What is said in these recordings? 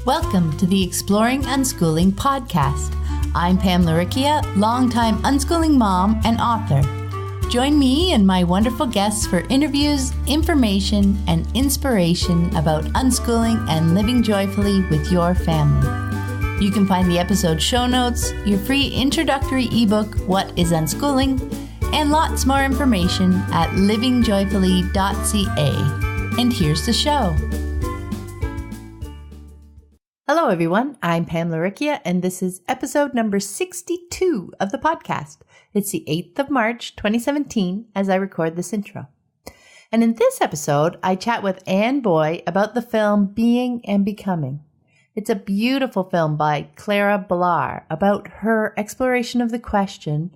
Welcome to the Exploring Unschooling podcast. I'm Pam Laricchia, longtime unschooling mom and author. Join me and my wonderful guests for interviews, information, and inspiration about unschooling and living joyfully with your family. You can find the episode show notes, your free introductory ebook, What is Unschooling, and lots more information at livingjoyfully.ca. And here's the show. Hello, everyone. I'm Pam Laricchia, and this is episode number 62 of the podcast. It's the 8th of March, 2017, as I record this intro. And in this episode, I chat with Anne Boie about the film Being and Becoming. It's a beautiful film by Clara Bellar about her exploration of the question,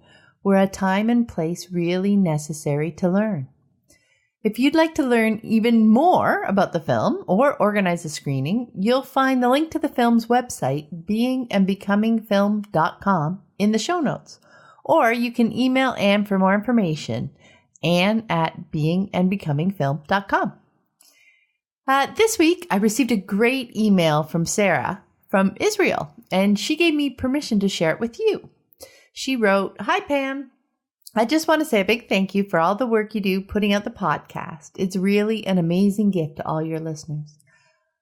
were a time and place really necessary to learn? If you'd like to learn even more about the film or organize a screening, you'll find the link to the film's website, beingandbecomingfilm.com, in the show notes. Or you can email Anne for more information, anne@beingandbecomingfilm.com. This week, I received a great email from Sarah from Israel, and she gave me permission to share it with you. She wrote, "Hi, Pam. I just want to say a big thank you for all the work you do putting out the podcast. It's really an amazing gift to all your listeners.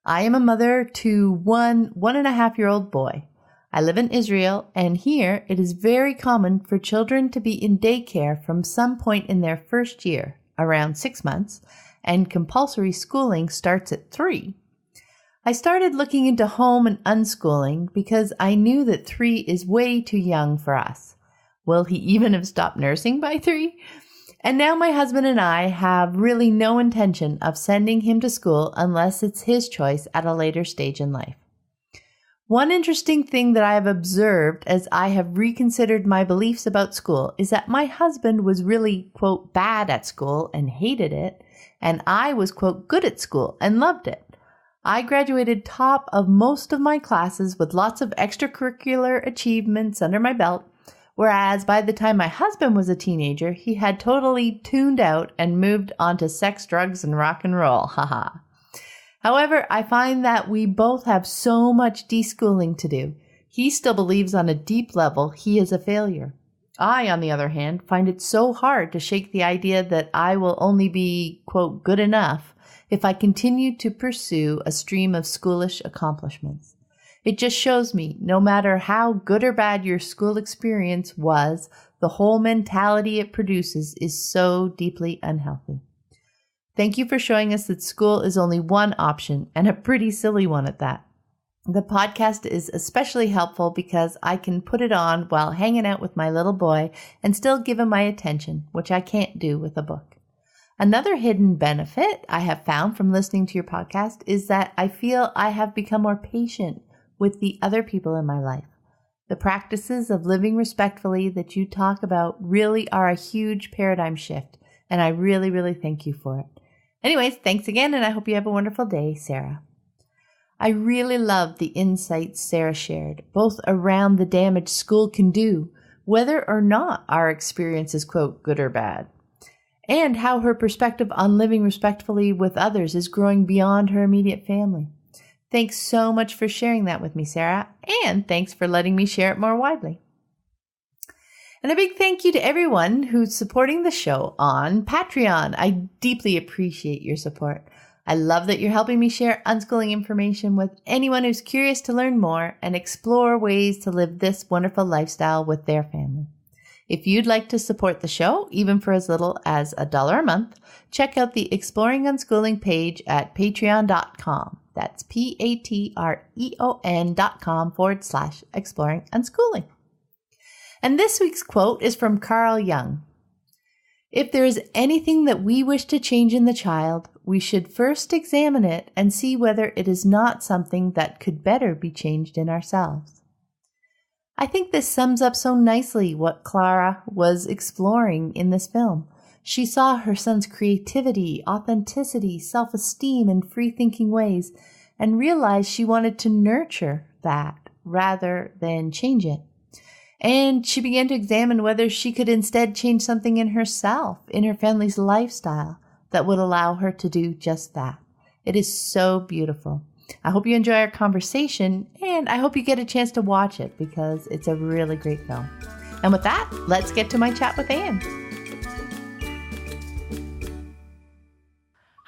I am a mother to one and a half year old boy. I live in Israel, and here it is very common for children to be in daycare from some point in their first year, around 6 months, and compulsory schooling starts at 3. I started looking into home and unschooling because I knew that 3 is way too young for us. Will he even have stopped nursing by 3? And now my husband and I have really no intention of sending him to school unless it's his choice at a later stage in life. One interesting thing that I have observed as I have reconsidered my beliefs about school is that my husband was really, quote, bad at school and hated it, and I was, quote, good at school and loved it. I graduated top of most of my classes with lots of extracurricular achievements under my belt, whereas by the time my husband was a teenager, he had totally tuned out and moved on to sex, drugs, and rock and roll. Haha. However, I find that we both have so much deschooling to do. He still believes on a deep level he is a failure. I, on the other hand, find it so hard to shake the idea that I will only be, quote, good enough if I continue to pursue a stream of schoolish accomplishments. It just shows me, no matter how good or bad your school experience was, the whole mentality it produces is so deeply unhealthy. Thank you for showing us that school is only one option, and a pretty silly one at that. The podcast is especially helpful because I can put it on while hanging out with my little boy and still give him my attention, which I can't do with a book. Another hidden benefit I have found from listening to your podcast is that I feel I have become more patient with the other people in my life. The practices of living respectfully that you talk about really are a huge paradigm shift, and I really, really thank you for it. Anyways, thanks again, and I hope you have a wonderful day, Sarah. I really love the insights Sarah shared, both around the damage school can do, whether or not our experience is, quote, good or bad, and how her perspective on living respectfully with others is growing beyond her immediate family. Thanks so much for sharing that with me, Sarah, and thanks for letting me share it more widely. And a big thank you to everyone who's supporting the show on Patreon. I deeply appreciate your support. I love that you're helping me share unschooling information with anyone who's curious to learn more and explore ways to live this wonderful lifestyle with their family. If you'd like to support the show, even for as little as $1 a month, check out the Exploring Unschooling page at patreon.com. That's patreon.com/exploring unschooling. And this week's quote is from Carl Jung. If there is anything that we wish to change in the child, we should first examine it and see whether it is not something that could better be changed in ourselves. I think this sums up so nicely what Clara was exploring in this film. She saw her son's creativity, authenticity, self-esteem, and free-thinking ways, and realized she wanted to nurture that rather than change it. And she began to examine whether she could instead change something in herself, in her family's lifestyle, that would allow her to do just that. It is so beautiful. I hope you enjoy our conversation, and I hope you get a chance to watch it because it's a really great film. And with that, let's get to my chat with Anne.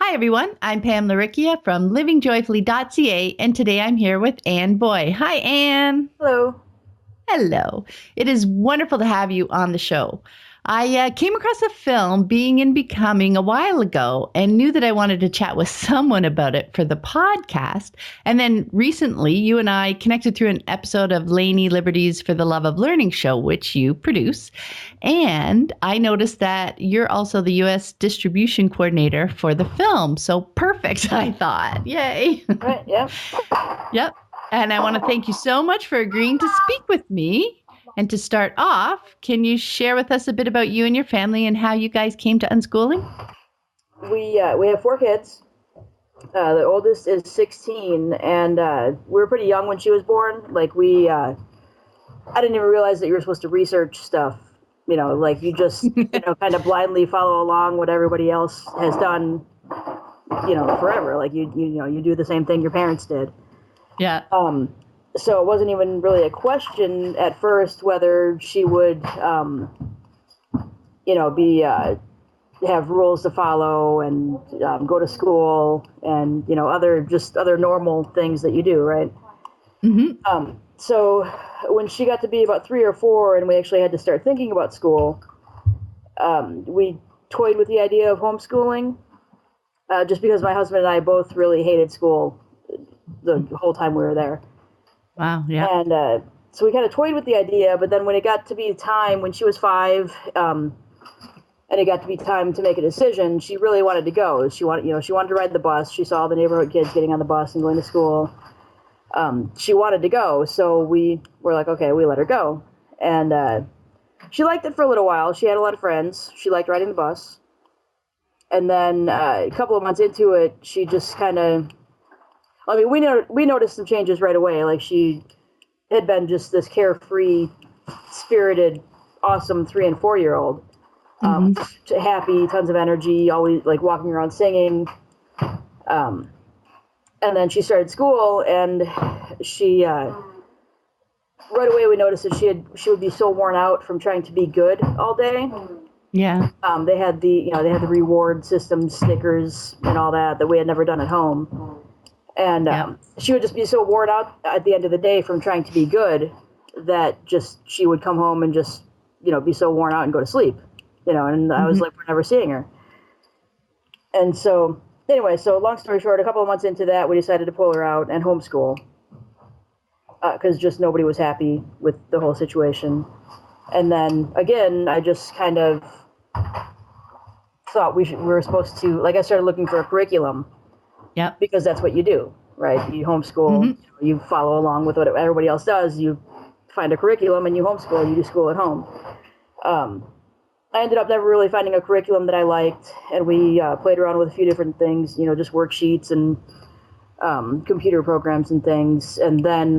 Hi, everyone. I'm Pam Laricchia from livingjoyfully.ca, and today I'm here with Anne Boie. Hi, Anne. Hello. Hello. It is wonderful to have you on the show. I came across a film, Being and Becoming, a while ago and knew that I wanted to chat with someone about it for the podcast. And then recently, you and I connected through an episode of Lainie Liberti's For the Love of Learning show, which you produce. And I noticed that you're also the U.S. distribution coordinator for the film. So perfect, I thought. Yay. Right, yep. Yep. And I want to thank you so much for agreeing to speak with me. And to start off, can you share with us a bit about you and your family and how you guys came to unschooling? We have 4 kids. The oldest is 16, and we were pretty young when she was born. Like I didn't even realize that you were supposed to research stuff. You know, like you just kind of blindly follow along what everybody else has done. Forever. Like you do the same thing your parents did. Yeah. So it wasn't even really a question at first whether she would, have rules to follow and go to school and other normal things that you do, right? Mm-hmm. So when she got to be about 3 or 4, and we actually had to start thinking about school, we toyed with the idea of homeschooling, just because my husband and I both really hated school the whole time we were there. Wow, yeah. And so we kind of toyed with the idea, but then when it got to be time, when she was 5, and it got to be time to make a decision, she really wanted to go. She wanted to ride the bus. She saw all the neighborhood kids getting on the bus and going to school. She wanted to go, so we were like, okay, we let her go. And she liked it for a little while. She had a lot of friends. She liked riding the bus. And then a couple of months into it, she just kind of... I mean, we noticed some changes right away. Like she had been just this carefree, spirited, awesome 3 and 4-year-old, happy, tons of energy, always like walking around singing. And then she started school, and she right away we noticed that she would be so worn out from trying to be good all day. Yeah. They had the reward system, stickers, and all that we had never done at home. And she would just be so worn out at the end of the day from trying to be good that just she would come home and just, be so worn out and go to sleep, and I was like, we're never seeing her. And so anyway, so long story short, a couple of months into that, we decided to pull her out and homeschool because just nobody was happy with the whole situation. And then again, I just kind of thought we were supposed to, like I started looking for a curriculum. Yeah, because that's what you do, right? You homeschool, you follow along with what everybody else does. You find a curriculum and you homeschool. You do school at home. I ended up never really finding a curriculum that I liked, and we played around with a few different things, just worksheets and computer programs and things. And then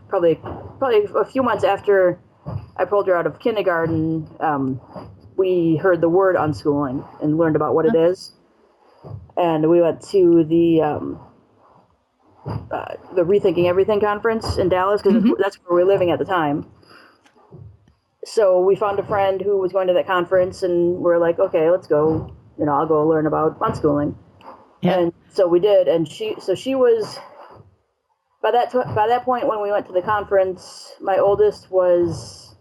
probably a few months after I pulled her out of kindergarten, we heard the word unschooling and learned about what it is. And we went to the Rethinking Everything conference in Dallas, because that's where we were living at the time. So we found a friend who was going to that conference, and we're like, okay, let's go. I'll go learn about unschooling. Yeah. And so we did. And she was by that point when we went to the conference, my oldest was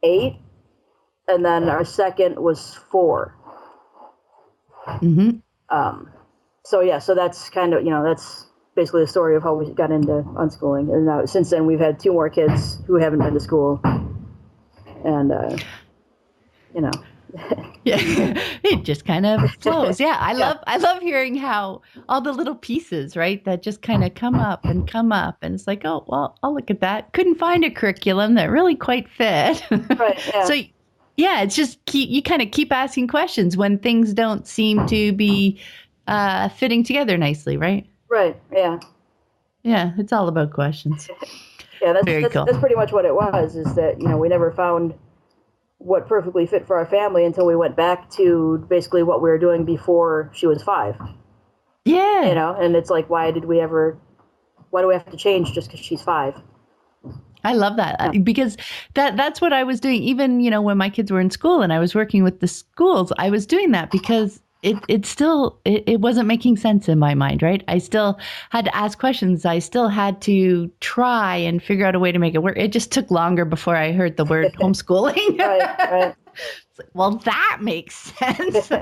8, and then our second was 4. So that's kind of, that's basically the story of how we got into unschooling. And now, since then, we've had 2 more kids who haven't been to school. And, Yeah, it just kind of flows. Yeah, I love hearing how all the little pieces, right, that just kind of come up, and it's like, oh, well, I'll look at that. Couldn't find a curriculum that really quite fit. Right. Yeah. So, yeah, it's just you kind of keep asking questions when things don't seem to be fitting together nicely, right? Right. Yeah. Yeah, it's all about questions. Yeah, that's pretty much what it was. Is that we never found what perfectly fit for our family until we went back to basically what we were doing before she was 5. Yeah. And it's like, why do we have to change just because she's 5? I love that because that's what I was doing. Even, when my kids were in school and I was working with the schools, I was doing that because it wasn't making sense in my mind, right? I still had to ask questions. I still had to try and figure out a way to make it work. It just took longer before I heard the word homeschooling. Right. Well, that makes sense.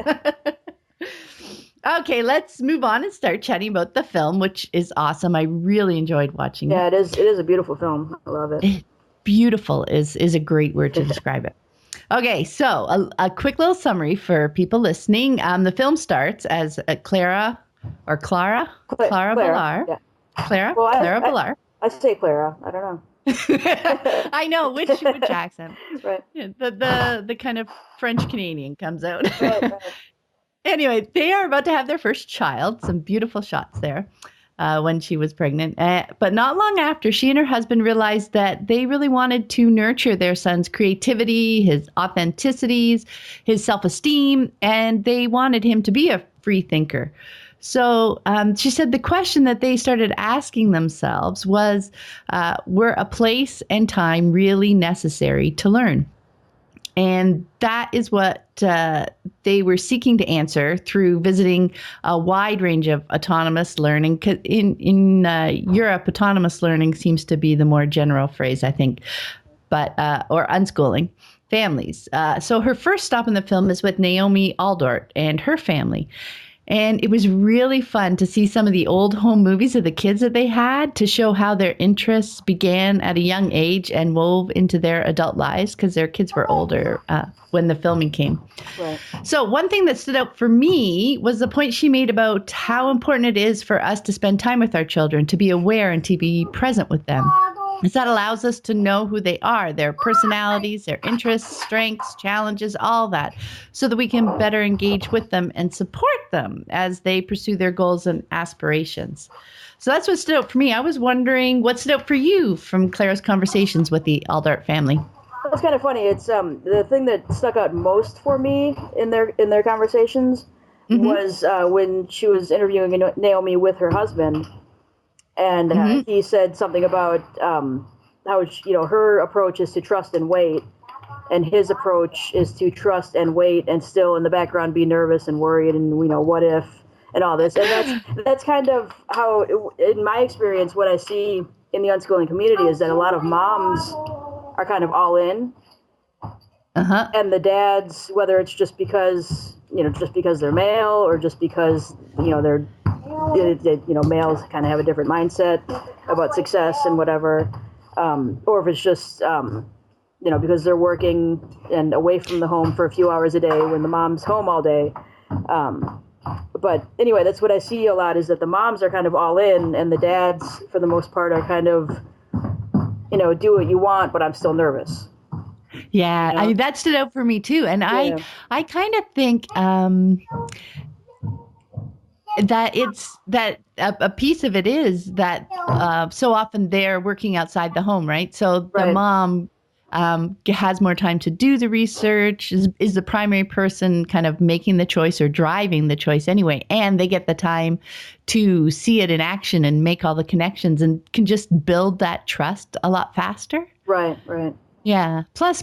Okay, let's move on and start chatting about the film, which is awesome. I really enjoyed watching it. Yeah, it is a beautiful film. I love it. Beautiful is a great word to describe it. Okay, so a quick little summary for people listening. The film starts as Clara Bellar. Yeah. Clara Bellar. I say Clara. I don't know. I know which accent. Right. Yeah, the kind of French Canadian comes out. Right. Anyway, they are about to have their first child. Some beautiful shots there when she was pregnant. But not long after, she and her husband realized that they really wanted to nurture their son's creativity, his authenticities, his self-esteem, and they wanted him to be a free thinker. So she said the question that they started asking themselves was, were a place and time really necessary to learn? And that is what they were seeking to answer through visiting a wide range of autonomous learning. In Europe, autonomous learning seems to be the more general phrase, I think, or unschooling families. So her first stop in the film is with Naomi Aldort and her family. And it was really fun to see some of the old home movies of the kids that they had to show how their interests began at a young age and wove into their adult lives because their kids were older when the filming came. Right. So one thing that stood out for me was the point she made about how important it is for us to spend time with our children, to be aware and to be present with them. Because that allows us to know who they are, their personalities, their interests, strengths, challenges, all that, so that we can better engage with them and support them as they pursue their goals and aspirations. So that's what stood out for me. I was wondering what stood out for you from Clara's conversations with the Aldort family. It's kind of funny. It's the thing that stuck out most for me in their conversations was when she was interviewing Naomi with her husband. And he said something about how her approach is to trust and wait, and his approach is to trust and wait, and still in the background be nervous and worried, and what if, and all this. And that's kind of how, in my experience, what I see in the unschooling community is that a lot of moms are kind of all in, and the dads, whether it's just because they're male or just because they're males kind of have a different mindset about success and whatever, or if it's just because they're working and away from the home for a few hours a day when the mom's home all day. But anyway, that's what I see a lot, is that the moms are kind of all in, and the dads, for the most part, are kind of do what you want, but I'm still nervous. Yeah, I mean, that stood out for me too, and I kind of think that it's that a piece of it is that so often they're working outside the home, right? So the mom has more time to do the research, is the primary person kind of making the choice or driving the choice anyway, and they get the time to see it in action and make all the connections and can just build that trust a lot faster. Right. Yeah. Plus,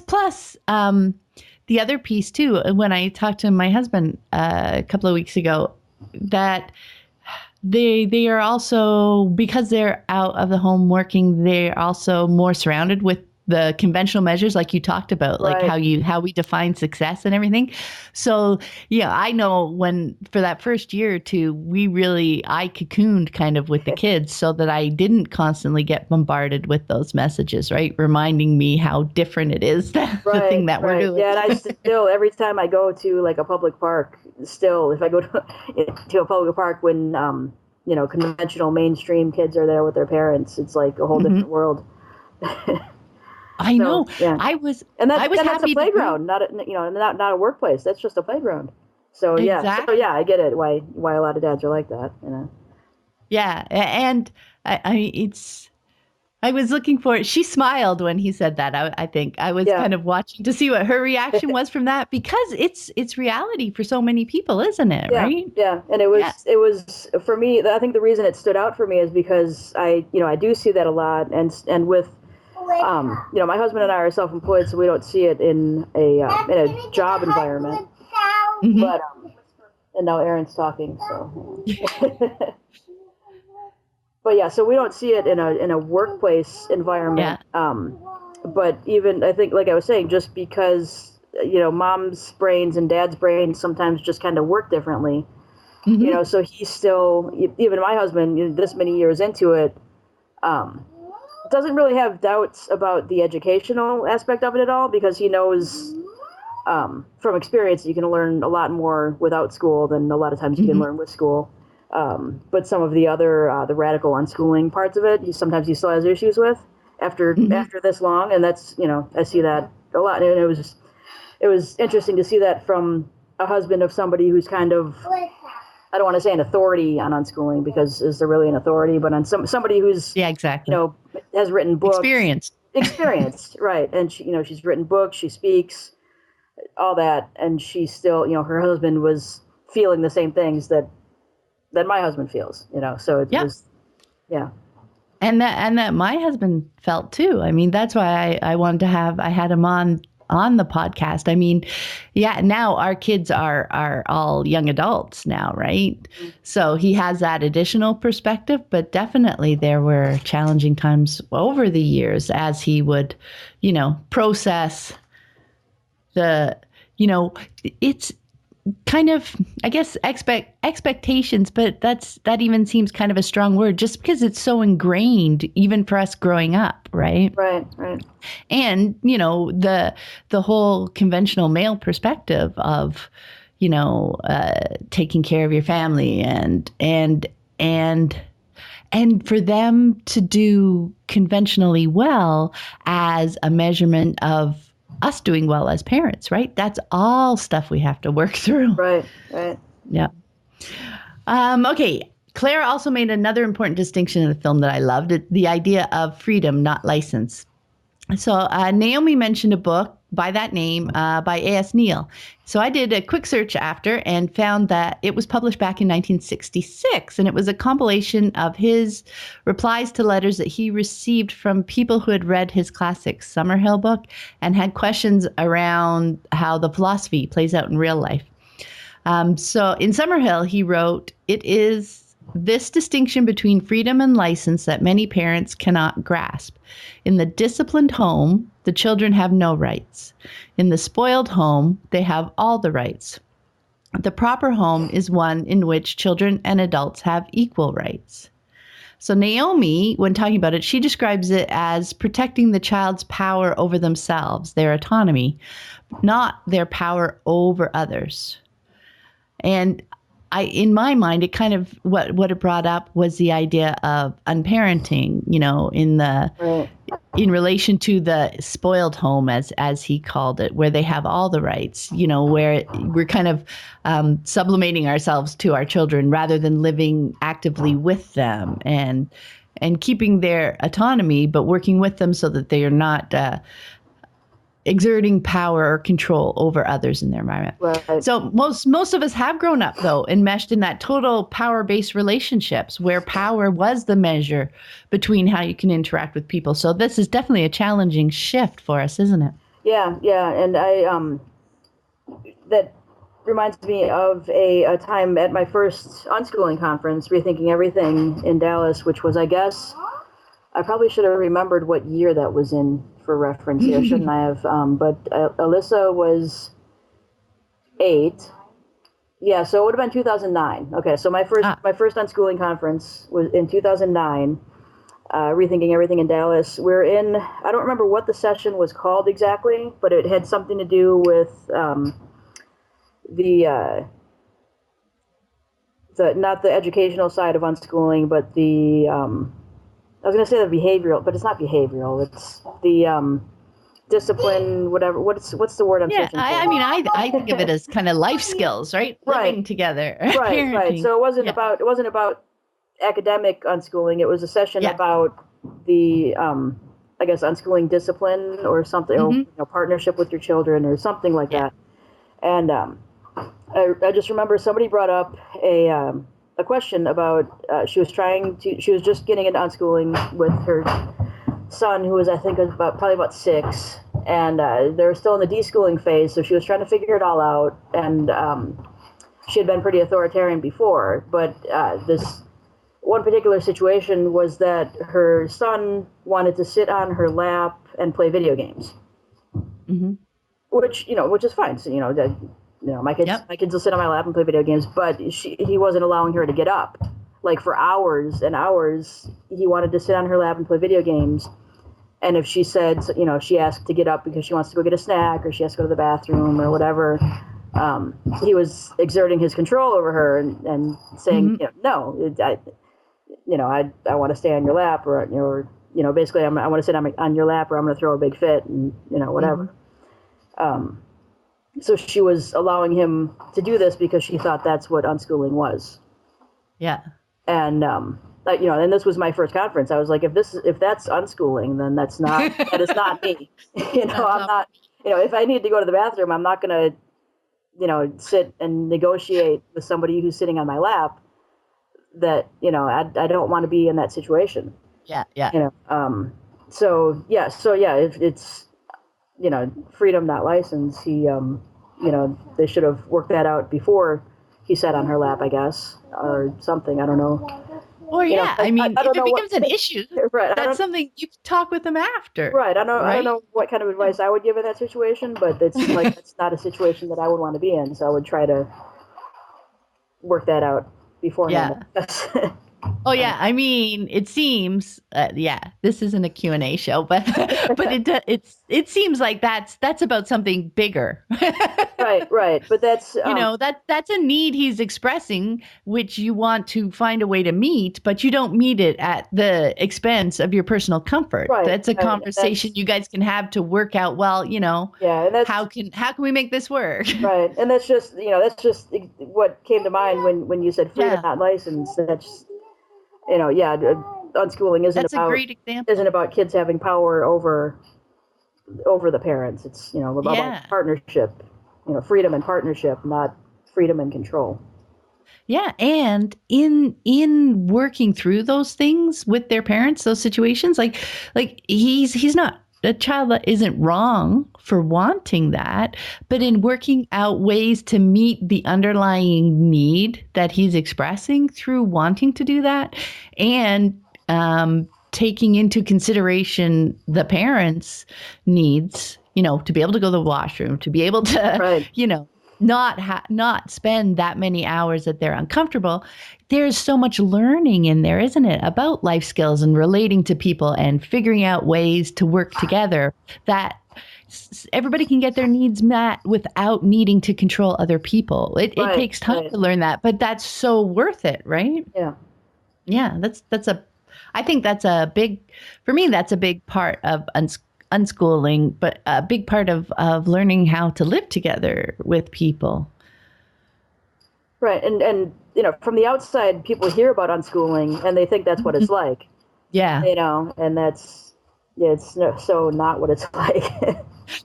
the other piece too, when I talked to my husband a couple of weeks ago, that they are also, because they're out of the home working, they're also more surrounded with the conventional measures like you talked about, like how we define success and everything. So yeah, I know when for that first year or two, I cocooned kind of with the kids so that I didn't constantly get bombarded with those messages, right? Reminding me how different it is, the thing that we're doing. Yeah, and I still, every time I go to like a public park, still, if I go to a public park when, conventional mainstream kids are there with their parents, it's like a whole different world. I know. Yeah. I was that's happy a playground, not a workplace. That's just a playground. So exactly. yeah, I get it. Why a lot of dads are like that, Yeah, and I I was looking for it. She smiled when he said that. I think I was kind of watching to see what her reaction was from that, because it's reality for so many people, isn't it? Yeah, right? yeah. And it was for me. I think the reason it stood out for me is because I do see that a lot, and with my husband and I are self-employed, so we don't see it in a job environment. Mm-hmm. But and now Aaron's talking, so. But yeah, so we don't see it in a workplace environment. Yeah. But even I think, like I was saying, just because mom's brains and dad's brains sometimes just kind of work differently. Mm-hmm. So he's still, even my husband, this many years into it, doesn't really have doubts about the educational aspect of it at all, because he knows from experience you can learn a lot more without school than a lot of times you can learn with school. But some of the other the radical unschooling parts of it, he still has issues with after this long, and that's I see that a lot, and it was interesting to see that from a husband of somebody who's kind of, I don't want to say an authority on unschooling, because is there really an authority, but on somebody who's exactly has written books, experienced, right, and she's written books, she speaks, all that, and she's still her husband was feeling the same things that my husband feels, so it was, yeah. And that my husband felt too. I mean, that's why I had him on the podcast. I mean, now our kids are all young adults now, right? Mm-hmm. So he has that additional perspective, but definitely there were challenging times over the years as he would, process it's kind of, I guess, expectations, but that even seems kind of a strong word, just because it's so ingrained even for us growing up, right? Right. And the whole conventional male perspective of taking care of your family and for them to do conventionally well as a measurement of us doing well as parents, right? That's all stuff we have to work through. Right. Yeah. Okay. Clara also made another important distinction in the film that I loved, the idea of freedom, not license. So Naomi mentioned a book by that name by A.S. Neal. So I did a quick search after and found that it was published back in 1966, and it was a compilation of his replies to letters that he received from people who had read his classic Summerhill book and had questions around how the philosophy plays out in real life. So in Summerhill, he wrote, "It is this distinction between freedom and license that many parents cannot grasp. In the disciplined home, the children have no rights. In the spoiled home, they have all the rights. The proper home is one in which children and adults have equal rights." So Naomi, when talking about it, she describes it as protecting the child's power over themselves, their autonomy, not their power over others. And in my mind, it kind of, what it brought up was the idea of unparenting, in relation to the spoiled home, as he called it, where they have all the rights, where we're kind of sublimating ourselves to our children rather than living actively with them and keeping their autonomy, but working with them so that they are not exerting power or control over others in their environment. Right. So most of us have grown up, though, enmeshed in that total power-based relationships where power was the measure between how you can interact with people. So this is definitely a challenging shift for us, isn't it? Yeah. And I that reminds me of a time at my first unschooling conference, Rethinking Everything in Dallas, which was, I guess, I probably should have remembered what year that was in for reference here, shouldn't I have? But Alyssa was 8. Yeah, so it would have been 2009. Okay, so my first unschooling conference was in 2009, Rethinking Everything in Dallas. We're in, I don't remember what the session was called exactly, but it had something to do with not the educational side of unschooling, but the I was going to say the behavioral, but it's not behavioral. It's the discipline, whatever. What's the word I'm searching for? I mean, I think of it as kind of life skills, right? Living together, right. So it wasn't about academic unschooling. It was a session about the I guess unschooling discipline or something, or partnership with your children or something like that. And I just remember somebody brought up a question about she was just getting into unschooling with her son, who was, I think, probably about 6, and they were still in the deschooling phase, so she was trying to figure it all out, and she had been pretty authoritarian before, but this one particular situation was that her son wanted to sit on her lap and play video games, which is fine. So, my kids will sit on my lap and play video games, but he wasn't allowing her to get up. Like for hours and hours, he wanted to sit on her lap and play video games. And if she said, if she asked to get up because she wants to go get a snack or she has to go to the bathroom or whatever, he was exerting his control over her and saying, no, I want to stay on your lap, or basically I want to sit on your lap, or I'm going to throw a big fit, and whatever. So she was allowing him to do this because she thought that's what unschooling was. Yeah. And and this was my first conference. I was like, if that's unschooling, then that is not me. I'm not. If I need to go to the bathroom, I'm not going to sit and negotiate with somebody who's sitting on my lap. That I don't want to be in that situation. Yeah. If it's freedom, not license. He they should have worked that out before he sat on her lap, I guess, or something. I don't know. Or if it becomes an issue, right, that's something you can talk with them after. Right. I don't know what kind of advice I would give in that situation, but it's like it's not a situation that I would want to be in. So I would try to work that out beforehand. Yeah. Oh yeah, it seems this isn't a Q&A show, but it seems like that's about something bigger. Right, but that's that's a need he's expressing, which you want to find a way to meet, but you don't meet it at the expense of your personal comfort. Right, that's a conversation you guys can have to work out. Well, and that's, how can we make this work? Right, and that's just what came to mind when you said freedom, not license. That's unschooling isn't about kids having power over the parents. It's about partnership, freedom and partnership, not freedom and control. Yeah, and in working through those things with their parents, those situations, like he's not a child that isn't wrong for wanting that, but in working out ways to meet the underlying need that he's expressing through wanting to do that, and taking into consideration the parents' needs, to be able to go to the washroom, to be able to, not spend that many hours that they're uncomfortable. There's so much learning in there, isn't it, about life skills and relating to people and figuring out ways to work together that everybody can get their needs met without needing to control other people. It takes time to learn that, but that's so worth it, right? Yeah. Yeah, I think that's a big part of unschooling, but a big part of learning how to live together with people. Right. And from the outside, people hear about unschooling and they think that's what it's like. Yeah. And it's so not what it's like.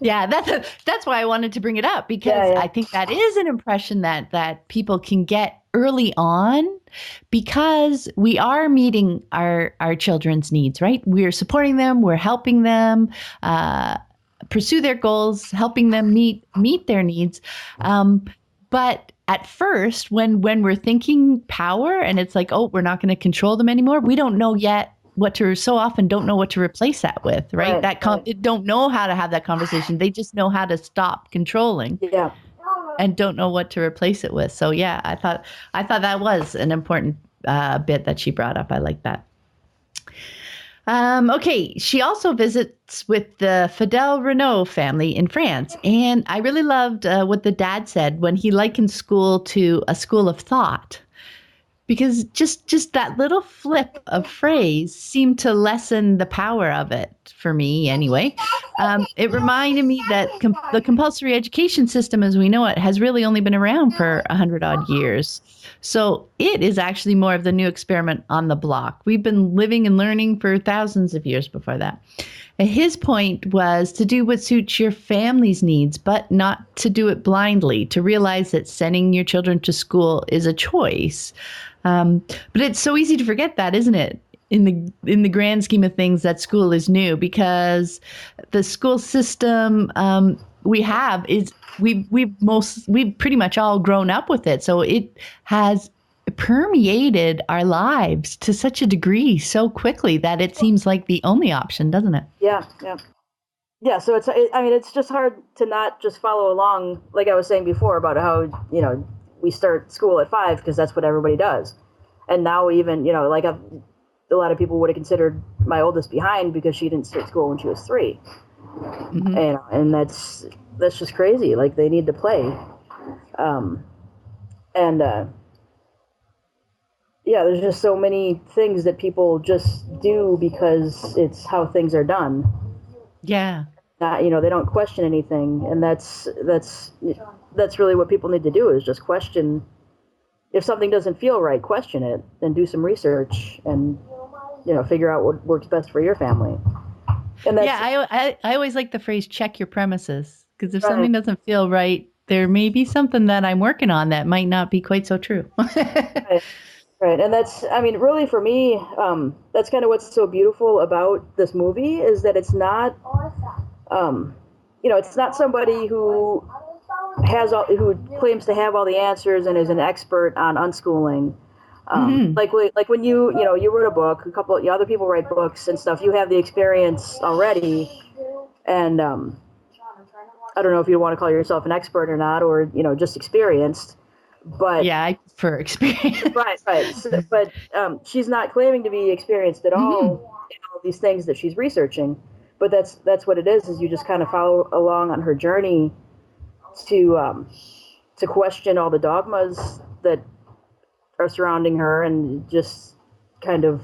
Yeah, that's why I wanted to bring it up, because I think that is an impression that people can get early on, because we are meeting our children's needs, right? We're supporting them, we're helping them pursue their goals, helping them meet their needs. But at first, when we're thinking power and it's like, oh, we're not going to control them anymore, we don't know yet so often don't know what to replace that with, right? Don't know how to have that conversation. They just know how to stop controlling. Yeah. And don't know what to replace it with. So yeah, I thought that was an important bit that she brought up. I like that. Okay, she also visits with the Fidel Renault family in France, and I really loved what the dad said when he likened school to a school of thought. Because just that little flip of phrase seemed to lessen the power of it. for me anyway. It reminded me that the compulsory education system as we know it has really only been around for 100 odd years. So it is actually more of the new experiment on the block. We've been living and learning for thousands of years before that. And his point was to do what suits your family's needs, but not to do it blindly, to realize that sending your children to school is a choice. But it's so easy to forget that, isn't it? In the grand scheme of things, that school is new, because the school system we've pretty much all grown up with it. So it has permeated our lives to such a degree so quickly that it seems like the only option, doesn't it? Yeah. So it's just hard to not just follow along, like I was saying before about how, we start school at 5 because that's what everybody does. And now even, like a lot of people would have considered my oldest behind because she didn't start school when she was 3. Mm-hmm. And that's just crazy. Like, they need to play. There's just so many things that people just do because it's how things are done. Yeah. They don't question anything, and that's really what people need to do, is just question. If something doesn't feel right, question it, then do some research and figure out what works best for your family. And that's, I always like the phrase "check your premises," because if something doesn't feel right, there may be something that I'm working on that might not be quite so true. Right. And that's, really for me, that's kind of what's so beautiful about this movie, is that it's not, it's not somebody who who claims to have all the answers and is an expert on unschooling. Like when you wrote a book, a couple of other people write books and stuff, you have the experience already. And, I don't know if you want to call yourself an expert or not, or, just experienced. But yeah, I prefer experience. Right. So, but she's not claiming to be experienced at all in all these things that she's researching. But that's what it is you just kind of follow along on her journey to question all the dogmas that are surrounding her and just kind of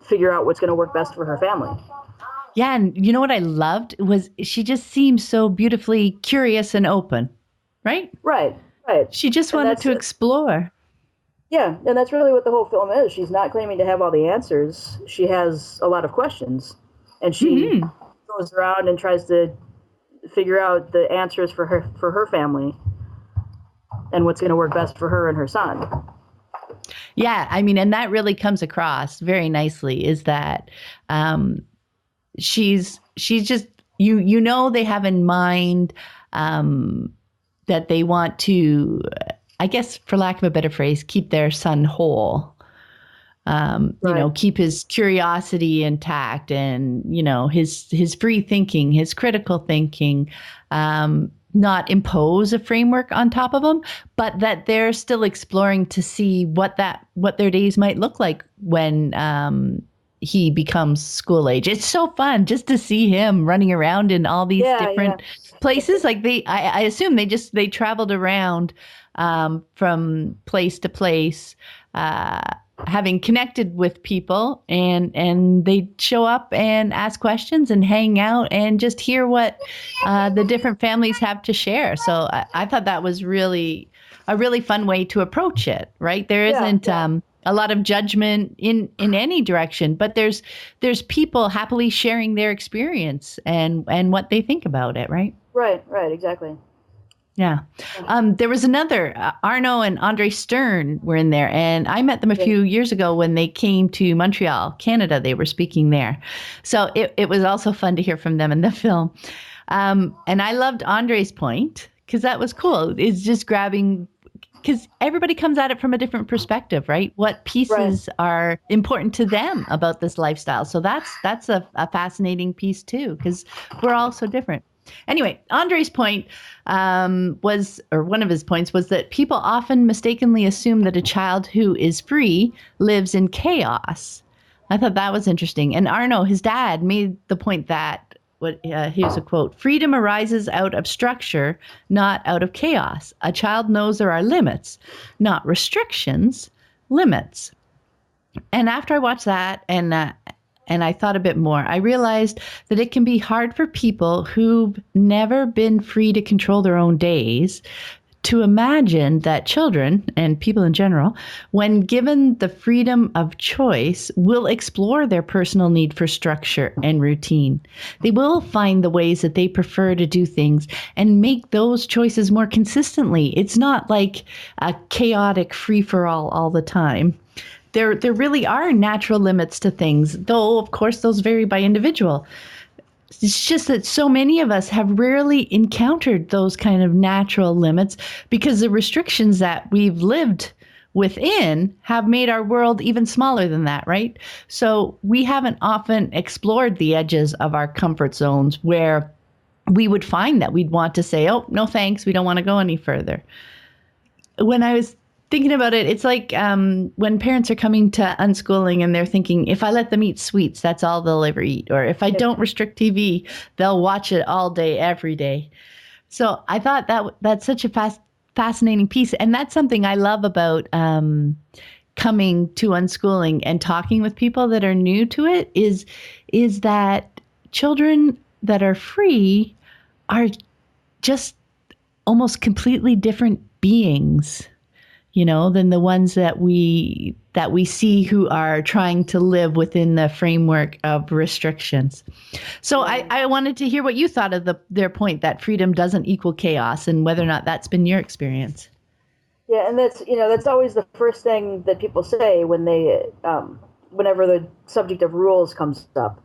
figure out what's going to work best for her family. Yeah, and you know what I loved was she just seemed so beautifully curious and open, right? Right. She just wanted to explore. Yeah, and that's really what the whole film is. She's not claiming to have all the answers. She has a lot of questions, and she goes around and tries to figure out the answers for her family and what's going to work best for her and her son. Yeah, and that really comes across very nicely, is that she's just, they have in mind that they want to, I guess, for lack of a better phrase, keep their son whole. Keep his curiosity intact and, his free thinking, his critical thinking, not impose a framework on top of him, but that they're still exploring to see what their days might look like when he becomes school age. It's so fun just to see him running around in all these different places. Like I assume they traveled around from place to place, having connected with people, and they show up and ask questions and hang out and just hear what the different families have to share. So I thought that was really a really fun way to approach it, right? There isn't a lot of judgment in any direction, but there's people happily sharing their experience and what they think about it, right? Right, exactly. Yeah. There was another, Arno and Andre Stern were in there, and I met them a few years ago when they came to Montreal, Canada. They were speaking there. So it was also fun to hear from them in the film. And I loved Andre's point, because that was cool. It's just grabbing, because everybody comes at it from a different perspective, right? What pieces are important to them about this lifestyle. So that's a fascinating piece too, because we're all so different. Anyway, Andre's point one of his points was that people often mistakenly assume that a child who is free lives in chaos. I thought that was interesting. And Arno, his dad, made the point that, here's a quote, "Freedom arises out of structure, not out of chaos. A child knows there are limits, not restrictions, limits." And after I watched that, and and I thought a bit more, I realized that it can be hard for people who've never been free to control their own days to imagine that children and people in general, when given the freedom of choice, will explore their personal need for structure and routine. They will find the ways that they prefer to do things and make those choices more consistently. It's not like a chaotic free-for-all all the time. There really are natural limits to things, though, of course, those vary by individual. It's just that so many of us have rarely encountered those kind of natural limits because the restrictions that we've lived within have made our world even smaller than that, right? So we haven't often explored the edges of our comfort zones where we would find that we'd want to say, oh, no, thanks, we don't want to go any further. When I was thinking about it, it's like when parents are coming to unschooling and they're thinking, if I let them eat sweets, that's all they'll ever eat. Or if I don't restrict TV, they'll watch it all day, every day. So I thought that's such a fascinating piece. And that's something I love about coming to unschooling and talking with people that are new to it is that children that are free are just almost completely different beings, than the ones that we see who are trying to live within the framework of restrictions. So I wanted to hear what you thought of their point that freedom doesn't equal chaos, and whether or not that's been your experience. Yeah, and that's always the first thing that people say when they whenever the subject of rules comes up.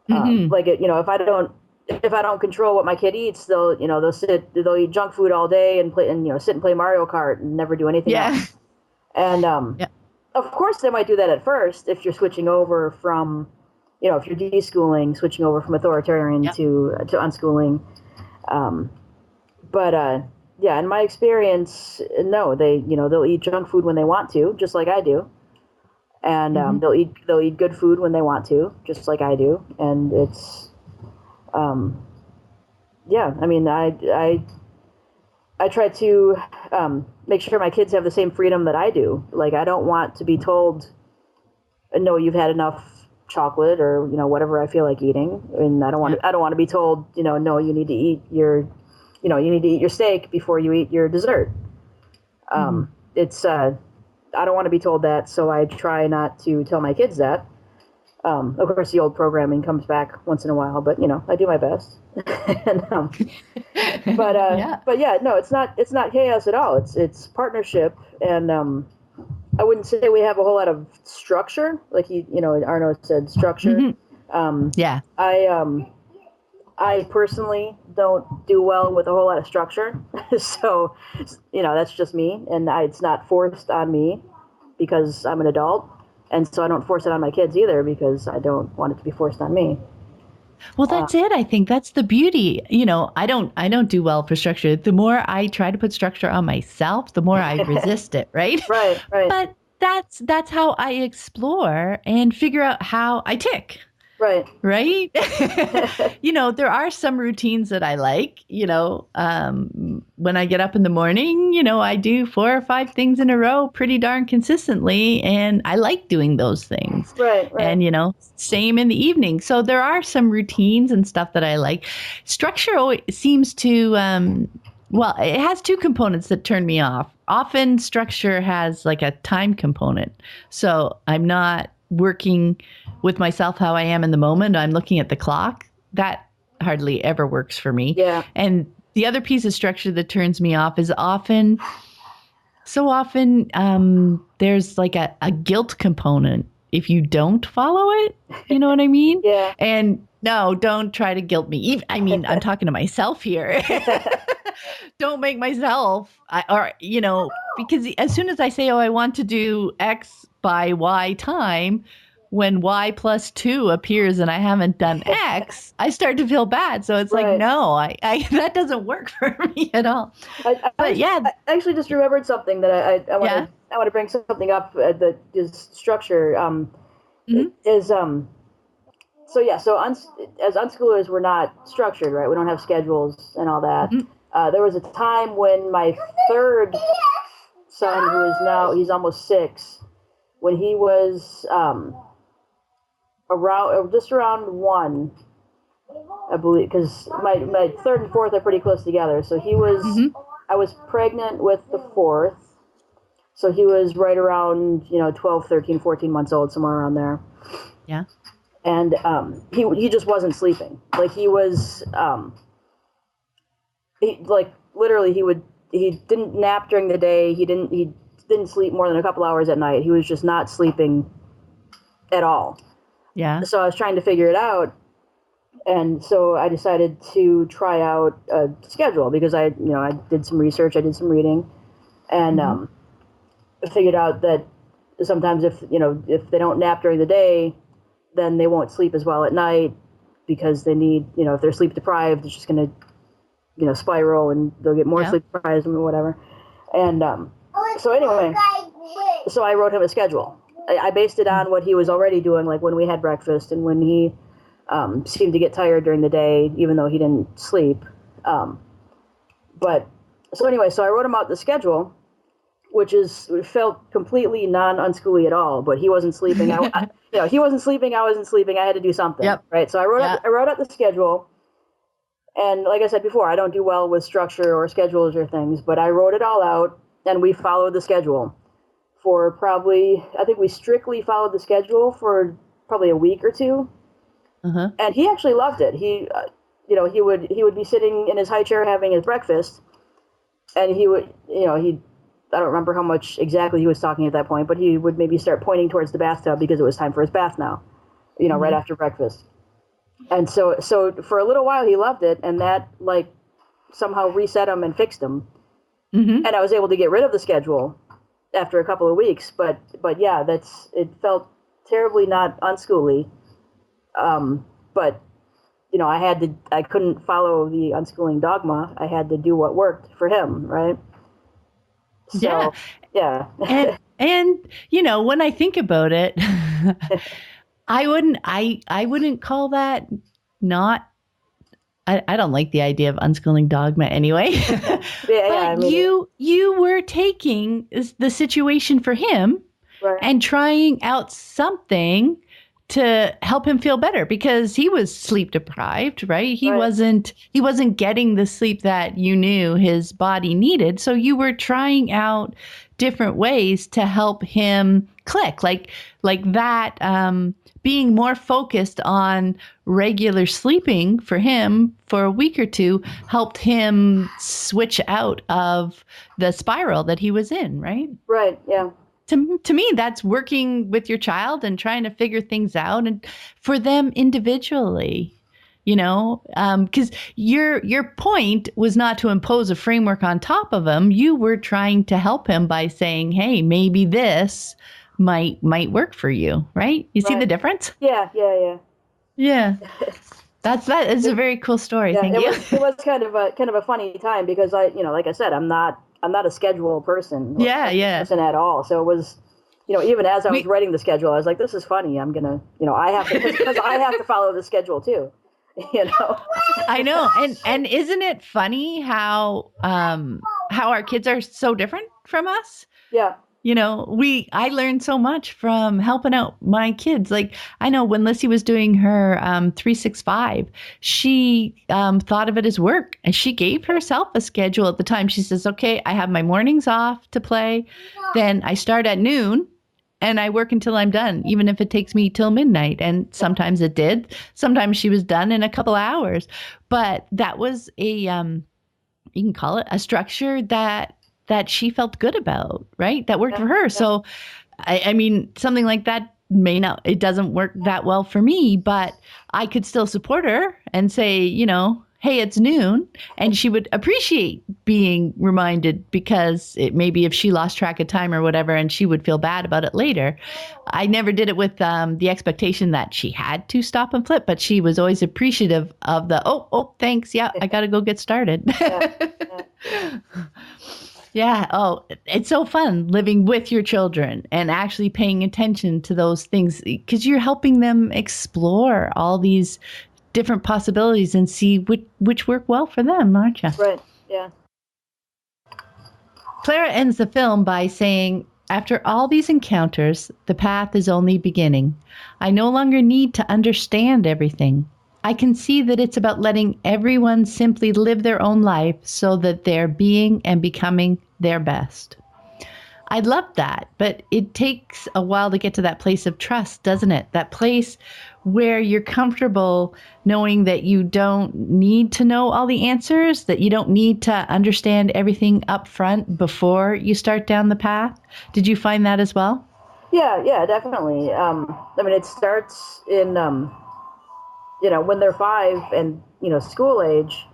Like if I don't control what my kid eats, they'll eat junk food all day and play and sit and play Mario Kart and never do anything else. And of course they might do that at first if you're switching over from, if you're deschooling, switching over from authoritarian to unschooling. But in my experience, no, they'll eat junk food when they want to, just like I do. And they'll eat good food when they want to, just like I do. And it's I try to make sure my kids have the same freedom that I do. Like, I don't want to be told, no, you've had enough chocolate or, whatever I feel like eating. And I don't want to be told, no, you need to eat your steak before you eat your dessert. I don't want to be told that. So I try not to tell my kids that. Of course, the old programming comes back once in a while, but I do my best. And, no, it's not chaos at all. It's partnership, and I wouldn't say we have a whole lot of structure, like Arno said, structure. I personally don't do well with a whole lot of structure, so that's just me, and it's not forced on me because I'm an adult. And so I don't force it on my kids either because I don't want it to be forced on me. Well, that's it. I think that's the beauty. I don't do well for structure. The more I try to put structure on myself, the more I resist it. Right. Right. But that's how I explore and figure out how I tick. Right. There are some routines that I like, when I get up in the morning, I do 4 or 5 things in a row pretty darn consistently. And I like doing those things. Right. And, same in the evening. So there are some routines and stuff that I like. Structure always seems to, it has 2 components that turn me off. Often structure has like a time component. So I'm not working with myself how I am in the moment. I'm looking at the clock. That hardly ever works for me. Yeah. And the other piece of structure that turns me off is so often there's like a guilt component if you don't follow it. You know what I mean? Yeah. And no, don't try to guilt me. I'm talking to myself here. Don't make myself, because as soon as I say, I want to do X by Y time, when Y plus 2 appears and I haven't done X, I start to feel bad. So it's like, no, I that doesn't work for me at all. I actually just remembered something that I want to bring something up that is structure. As unschoolers, we're not structured, right? We don't have schedules and all that. There was a time when my third son, he's almost 6, when he was just around 1, I believe, because my third and fourth are pretty close together. So he was, I was pregnant with the fourth, so he was right around 12, 13, 14 months old, somewhere around there. Yeah. And he just wasn't sleeping. Like he was, literally he didn't nap during the day. He didn't sleep more than a couple hours at night. He was just not sleeping at all. Yeah. So I was trying to figure it out. And so I decided to try out a schedule because I did some research, I did some reading, and I figured out that sometimes if they don't nap during the day, then they won't sleep as well at night because they need, if they're sleep deprived, it's just going to, spiral and they'll get more sleep deprived or whatever. And so anyway, so I wrote him a schedule. I based it on what he was already doing, like when we had breakfast and when he seemed to get tired during the day, even though he didn't sleep. But so anyway, so I wrote him out the schedule, which felt completely non-unschooly at all. But he wasn't sleeping. He wasn't sleeping. I wasn't sleeping. I had to do something. Yep. Right. So I wrote out the schedule, and like I said before, I don't do well with structure or schedules or things. But I wrote it all out, and we followed the schedule for I think we strictly followed the schedule for probably a week or two. And he actually loved it. He would be sitting in his high chair having his breakfast, and he would, I don't remember how much exactly he was talking at that point, but he would maybe start pointing towards the bathtub because it was time for his bath now, right after breakfast. And so for a little while he loved it, and that somehow reset him and fixed him. And I was able to get rid of the schedule after a couple of weeks. But yeah, it felt terribly not unschooly. But I couldn't follow the unschooling dogma. I had to do what worked for him. Right. So, yeah. and when I think about it, I wouldn't call that not, I don't like the idea of unschooling dogma anyway. You were taking the situation for him and trying out something to help him feel better because he was sleep deprived, right? He wasn't getting the sleep that you knew his body needed. So you were trying out different ways to help him click, like that, being more focused on regular sleeping for him for a week or two helped him switch out of the spiral that he was in, right? Right. Yeah. To me, that's working with your child and trying to figure things out and for them individually, because your point was not to impose a framework on top of him. You were trying to help him by saying, hey, maybe this might work for you, right? You see the difference? Yeah. That is a very cool story. Yeah, Thank you. It was kind of a funny time because like I said, I'm not a schedule person. Person at all. So it was, even as I was writing the schedule, I was like, this is funny. I'm gonna, I have to because I have to follow the schedule too. I know, and isn't it funny how our kids are so different from us? Yeah. I learned so much from helping out my kids. Like, I know when Lissy was doing her 365, she thought of it as work, and she gave herself a schedule at the time. She says, okay, I have my mornings off to play. Then I start at noon and I work until I'm done, even if it takes me till midnight. And sometimes it did. Sometimes she was done in a couple of hours. But that was you can call it a structure that she felt good about, right? That worked for her. So, I mean, something like that it doesn't work that well for me, but I could still support her and say, hey, it's noon. And she would appreciate being reminded because maybe if she lost track of time or whatever, and she would feel bad about it later. I never did it with the expectation that she had to stop and flip, but she was always appreciative of the, oh, thanks. Yeah, I got to go get started. Yeah. Oh, it's so fun living with your children and actually paying attention to those things because you're helping them explore all these different possibilities and see which work well for them, aren't you? Right. Yeah. Clara ends the film by saying, After all these encounters, the path is only beginning. I no longer need to understand everything. I can see that it's about letting everyone simply live their own life so that they're being and becoming their best. I love that, but it takes a while to get to that place of trust, doesn't it? That place where you're comfortable knowing that you don't need to know all the answers, that you don't need to understand everything up front before you start down the path. Did you find that as well? Yeah, definitely. It starts in, when they're 5 and, school age.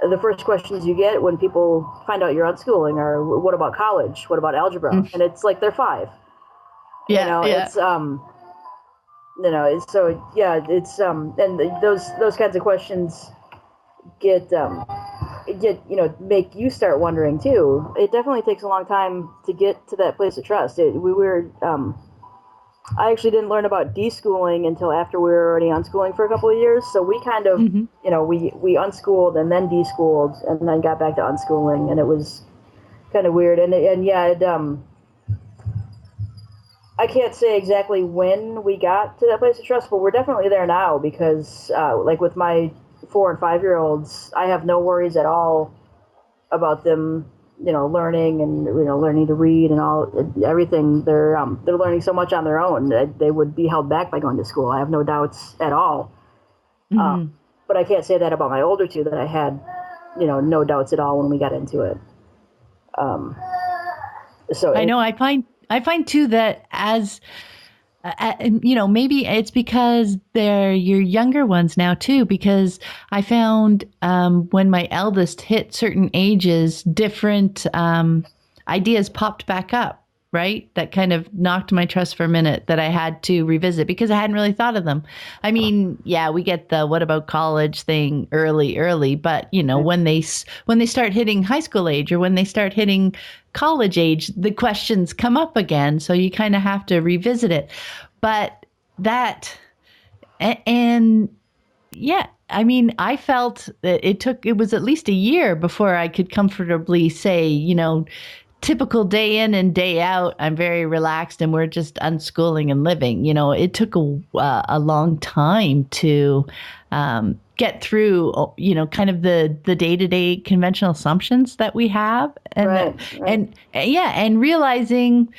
The first questions you get when people find out you're unschooling are, what about college? What about algebra? And it's like, they're 5. It's, and those kinds of questions make you start wondering too. It definitely takes a long time to get to that place of trust. I actually didn't learn about deschooling until after we were already unschooling for a couple of years. So we kind of, we unschooled and then deschooled and then got back to unschooling, and it was kind of weird. I can't say exactly when we got to that place of trust, but we're definitely there now because, like with my 4 and 5-year-olds, I have no worries at all about them, learning and learning to read and everything. They're learning so much on their own that they would be held back by going to school. I have no doubts at all. But I can't say that about my older 2 that I had, no doubts at all when we got into it. I find too that as maybe it's because they're your younger ones now too, because I found when my eldest hit certain ages, different ideas popped back up, right? That kind of knocked my trust for a minute that I had to revisit because I hadn't really thought of them. I mean, yeah, we get the what about college thing early, but when they start hitting high school age or when they start hitting college age, the questions come up again. So you kind of have to revisit it. But I felt that it was at least a year before I could comfortably say, typical day in and day out, I'm very relaxed and we're just unschooling and living. It took a long time to get through, kind of the day-to-day conventional assumptions that we have. And and realizing,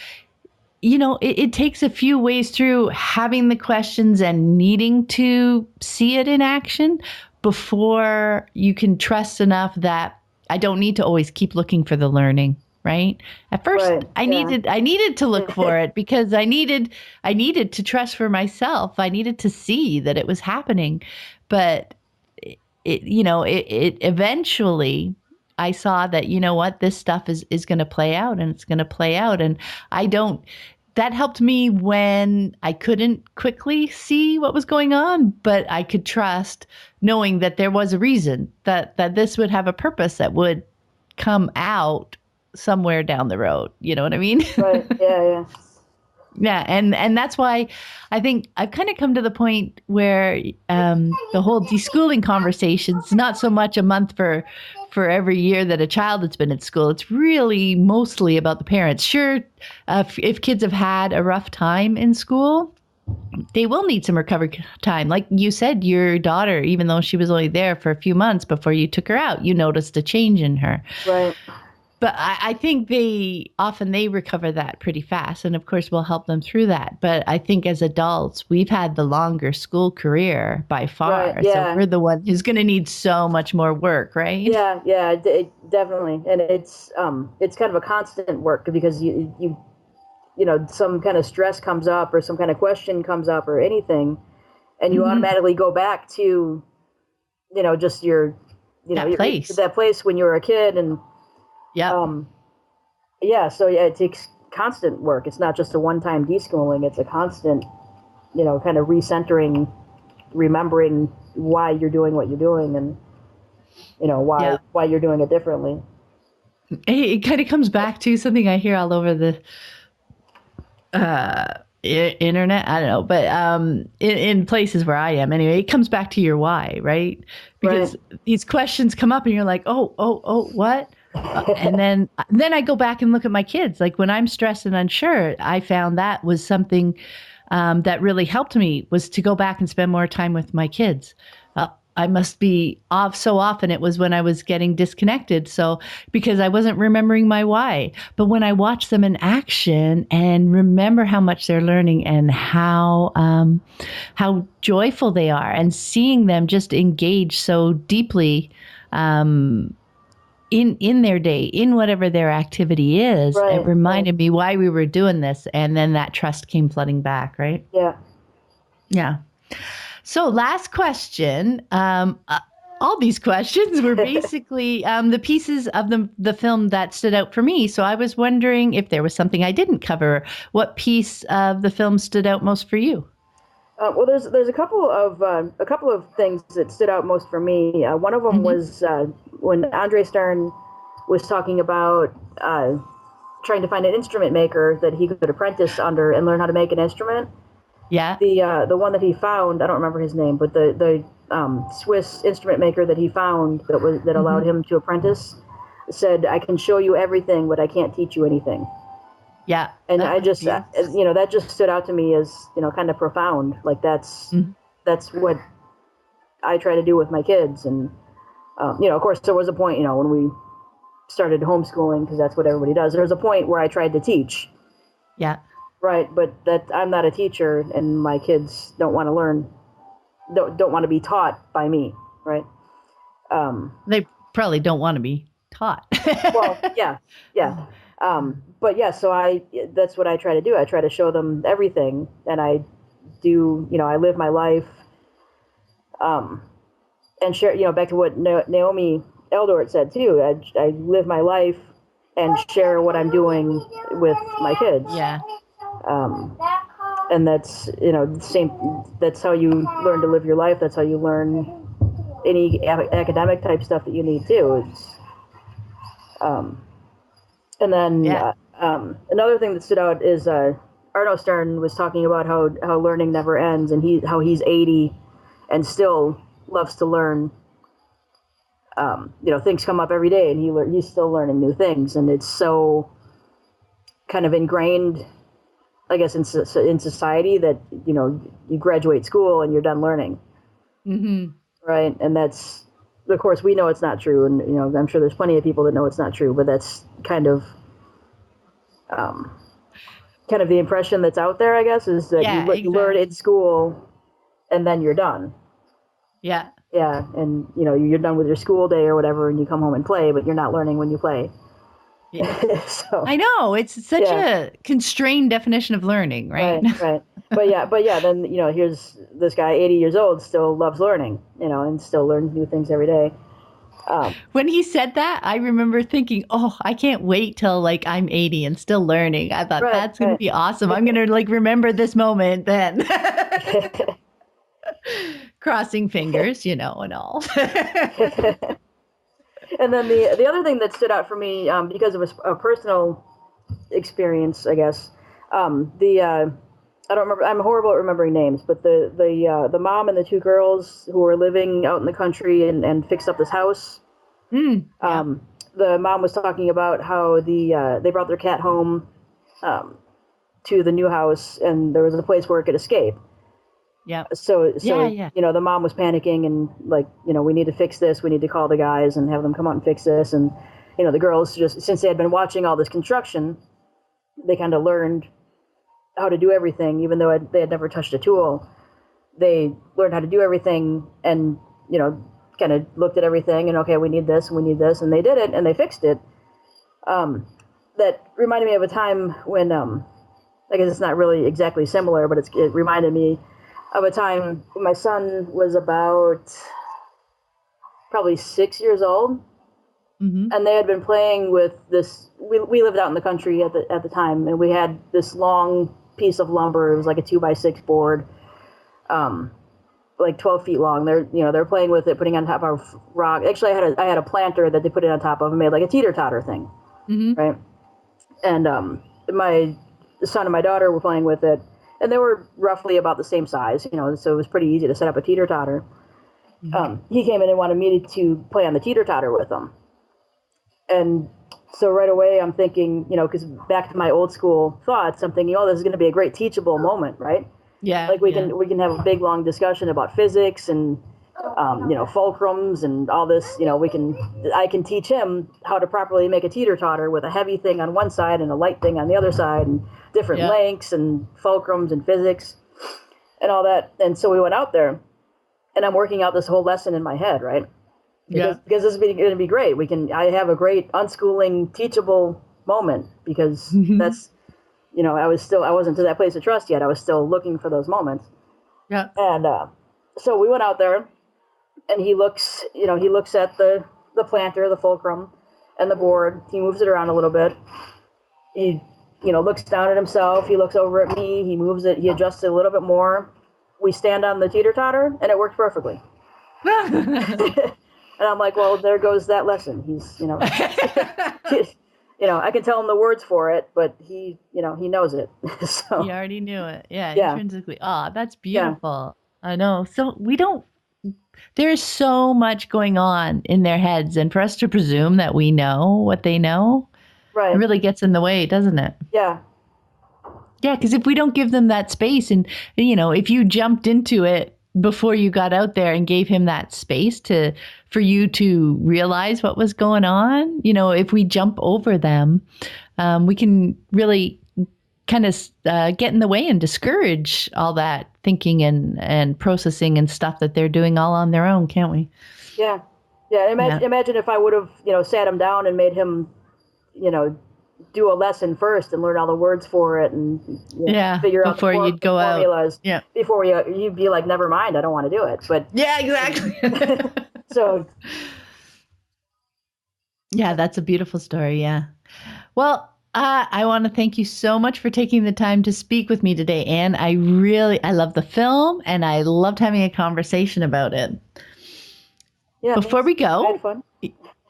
it takes a few ways through having the questions and needing to see it in action before you can trust enough that I don't need to always keep looking for the learning. Right. At first, I needed to look for it because I needed to trust for myself. I needed to see that it was happening. But it eventually I saw that, this stuff is going to play out and it's going to play out. And that helped me when I couldn't quickly see what was going on, but I could trust knowing that there was a reason that this would have a purpose that would come out somewhere down the road. You know what I mean? Right. Yeah. Yeah. And that's why I think I've kind of come to the point where the whole deschooling conversation is not so much a month for every year that a child has been at school. It's really mostly about the parents. Sure, if kids have had a rough time in school, they will need some recovery time. Like you said, your daughter, even though she was only there for a few months before you took her out, you noticed a change in her. Right. But I think they recover that pretty fast. And of course, we'll help them through that. But I think as adults, we've had the longer school career by far. Right, yeah. So we're the one who's going to need so much more work, right? Yeah, definitely. And it's kind of a constant work because you some kind of stress comes up or some kind of question comes up or anything, and you automatically go back to, just your, that place when you were a kid. And so it takes constant work. It's not just a one-time deschooling. It's a constant, kind of recentering, remembering why you're doing what you're doing and, why you're doing it differently. It kind of comes back to something I hear all over the internet. I don't know, but in places where I am anyway, it comes back to your why, right? Because these questions come up and you're like, oh, what? And then I go back and look at my kids. Like when I'm stressed and unsure, I found that was something that really helped me, was to go back and spend more time with my kids. I must be off so often. It was when I was getting disconnected. So because I wasn't remembering my why. But when I watch them in action and remember how much they're learning and how joyful they are, and seeing them just engage so deeply in their day, in whatever their activity is, Right, it reminded me why we were doing this. And then that trust came flooding back, right? Yeah. Yeah. So last question. All these questions were basically the pieces of the film that stood out for me. So I was wondering if there was something I didn't cover. What piece of the film stood out most for you? Well, there's a couple of things that stood out most for me. One of them was when Andre Stern was talking about trying to find an instrument maker that he could apprentice under and learn how to make an instrument. Yeah. The one that he found, I don't remember his name, but the Swiss instrument maker that he found that allowed him to apprentice said, "I can show you everything, but I can't teach you anything." Yeah. And I just, that just stood out to me as, kind of profound. Like that's what I try to do with my kids. And, of course there was a point, when we started homeschooling, because that's what everybody does. There was a point where I tried to teach. Yeah. Right. But that I'm not a teacher, and my kids don't want to learn, don't want to be taught by me. Right. They probably don't want to be taught. Well, yeah. But yeah, so that's what I try to do. I try to show them everything, and I do, I live my life, and share, back to what Naomi Aldort said too. I live my life and share what I'm doing with my kids. Yeah. And that's, the same, that's how you learn to live your life. That's how you learn any academic type stuff that you need too. It's, and then, another thing that stood out is, Arno Stern was talking about how learning never ends, and how he's 80 and still loves to learn. Things come up every day, and he's still learning new things, and it's so kind of ingrained, I guess, in society that, you graduate school and you're done learning. Mm-hmm. Right. And that's, of course, we know it's not true. And, I'm sure there's plenty of people that know it's not true, but that's kind of the impression that's out there, I guess, is that you learn in school and then you're done. Yeah. Yeah. And, you're done with your school day or whatever, and you come home and play, but you're not learning when you play. Yeah. So, I know, it's such a constrained definition of learning, right? Right. But yeah, then, here's this guy, 80 years old, still loves learning, and still learns new things every day. When he said that, I remember thinking, oh, I can't wait till I'm 80 and still learning. I thought that's going to be awesome. I'm going to remember this moment then. Crossing fingers, and all. And then the other thing that stood out for me, because of a personal experience, I guess, I don't remember. I'm horrible at remembering names, but the mom and the two girls who were living out in the country and fixed up this house. The mom was talking about how they brought their cat home to the new house, and there was a place where it could escape. Yeah. So the mom was panicking and we need to fix this. We need to call the guys and have them come out and fix this. And the girls, just since they had been watching all this construction, they kind of learned how to do everything, even though they had never touched a tool. They learned how to do everything, and kind of looked at everything and, okay, we need this and we need this, and they did it and they fixed it. That reminded me of a time when I guess it's not really exactly similar, but it reminded me of a time when my son was about probably 6 years old. Mm-hmm. And they had been playing with this. We lived out in the country at the time, and we had this long piece of lumber. It was like a 2x6 board, 12 feet long. They're playing with it, putting it on top of rock. Actually, I had a planter that they put it on top of and made like a teeter-totter thing, right? And my son and my daughter were playing with it, and they were roughly about the same size, so it was pretty easy to set up a teeter-totter. Mm-hmm. He came in and wanted me to play on the teeter-totter with him. And so right away I'm thinking, because back to my old school thoughts, I'm thinking, oh, this is going to be a great teachable moment, right? Yeah. Like we can have a big long discussion about physics and fulcrums and all this. I can teach him how to properly make a teeter-totter with a heavy thing on one side and a light thing on the other side, and different lengths and fulcrums and physics and all that. And so we went out there, and I'm working out this whole lesson in my head, right? Because this is going to be great. I have a great unschooling teachable moment, because that's, I wasn't to that place of trust yet. I was still looking for those moments. Yeah. And so we went out there, and he looks at the planter, the fulcrum, and the board. He moves it around a little bit. He, looks down at himself. He looks over at me. He moves it. He adjusts it a little bit more. We stand on the teeter-totter, and it worked perfectly. And I'm like, well, there goes that lesson. He's, I can tell him the words for it, but he knows it. So he already knew it. Yeah. Intrinsically. Oh, that's beautiful. Yeah. I know. So there's so much going on in their heads, and for us to presume that we know what they know, right, it really gets in the way, doesn't it? Yeah. Yeah. Because if we don't give them that space, and, if you jumped into it before you got out there and gave him that space for you to realize what was going on, if we jump over them, we can really kind of get in the way and discourage all that thinking and processing and stuff that they're doing all on their own, can't we? Yeah. Yeah. Imagine if I would have, sat him down and made him, do a lesson first and learn all the words for it and figure out before you'd go formulas. Out. Yeah. Before you'd be like, never mind, I don't want to do it. But yeah, exactly. So yeah, that's a beautiful story. Yeah. Well, I want to thank you so much for taking the time to speak with me today, Anne. I love the film, and I loved having a conversation about it. Yeah. Before we go, I had fun.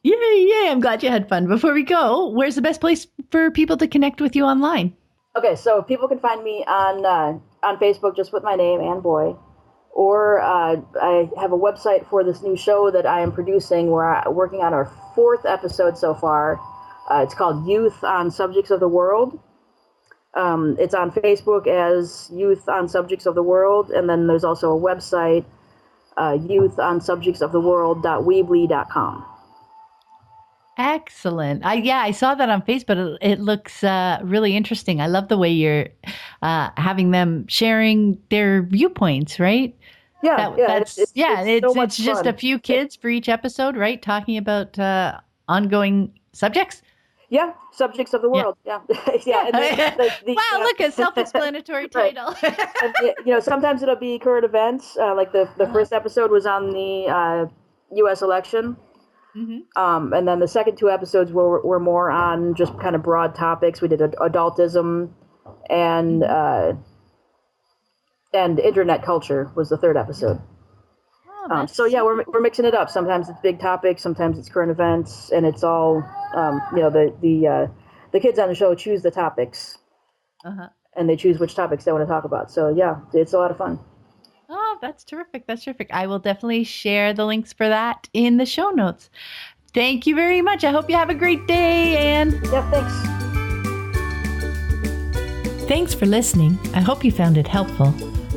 Yeah, I'm glad you had fun. Before we go, where's the best place for people to connect with you online? Okay, so people can find me on Facebook just with my name, Anne Boie, or I have a website for this new show that I am producing. We're working on our 4th episode so far. It's called Youth on Subjects of the World. It's on Facebook as Youth on Subjects of the World, and then there's also a website, youthonsubjectsoftheworld.weebly.com. Excellent. I saw that on Facebook. It looks really interesting. I love the way you're having them sharing their viewpoints, right? Yeah, it's just a few kids for each episode, right? Talking about ongoing subjects. Yeah, subjects of the world. Yeah, yeah. And wow, look, a self-explanatory title. And, sometimes it'll be current events. Like the first episode was on the U.S. election. Mm-hmm. And then the second 2 episodes were more on just kind of broad topics. We did adultism and internet culture was the 3rd episode. So yeah, we're mixing it up. Sometimes it's big topics, sometimes it's current events, and it's all the kids on the show choose the topics, and they choose which topics they want to talk about. So yeah, it's a lot of fun. Oh, that's terrific. That's terrific. I will definitely share the links for that in the show notes. Thank you very much. I hope you have a great day, Anne. Yeah, thanks. Thanks for listening. I hope you found it helpful.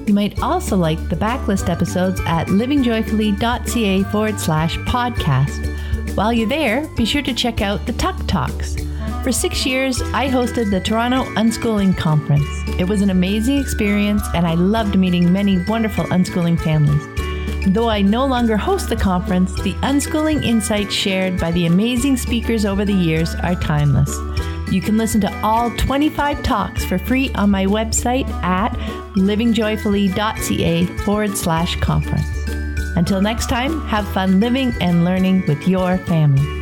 You might also like the backlist episodes at livingjoyfully.ca/podcast. While you're there, be sure to check out the Tuck Talks. For 6 years, I hosted the Toronto Unschooling Conference. It was an amazing experience, and I loved meeting many wonderful unschooling families. Though I no longer host the conference, the unschooling insights shared by the amazing speakers over the years are timeless. You can listen to all 25 talks for free on my website at livingjoyfully.ca/conference. Until next time, have fun living and learning with your family.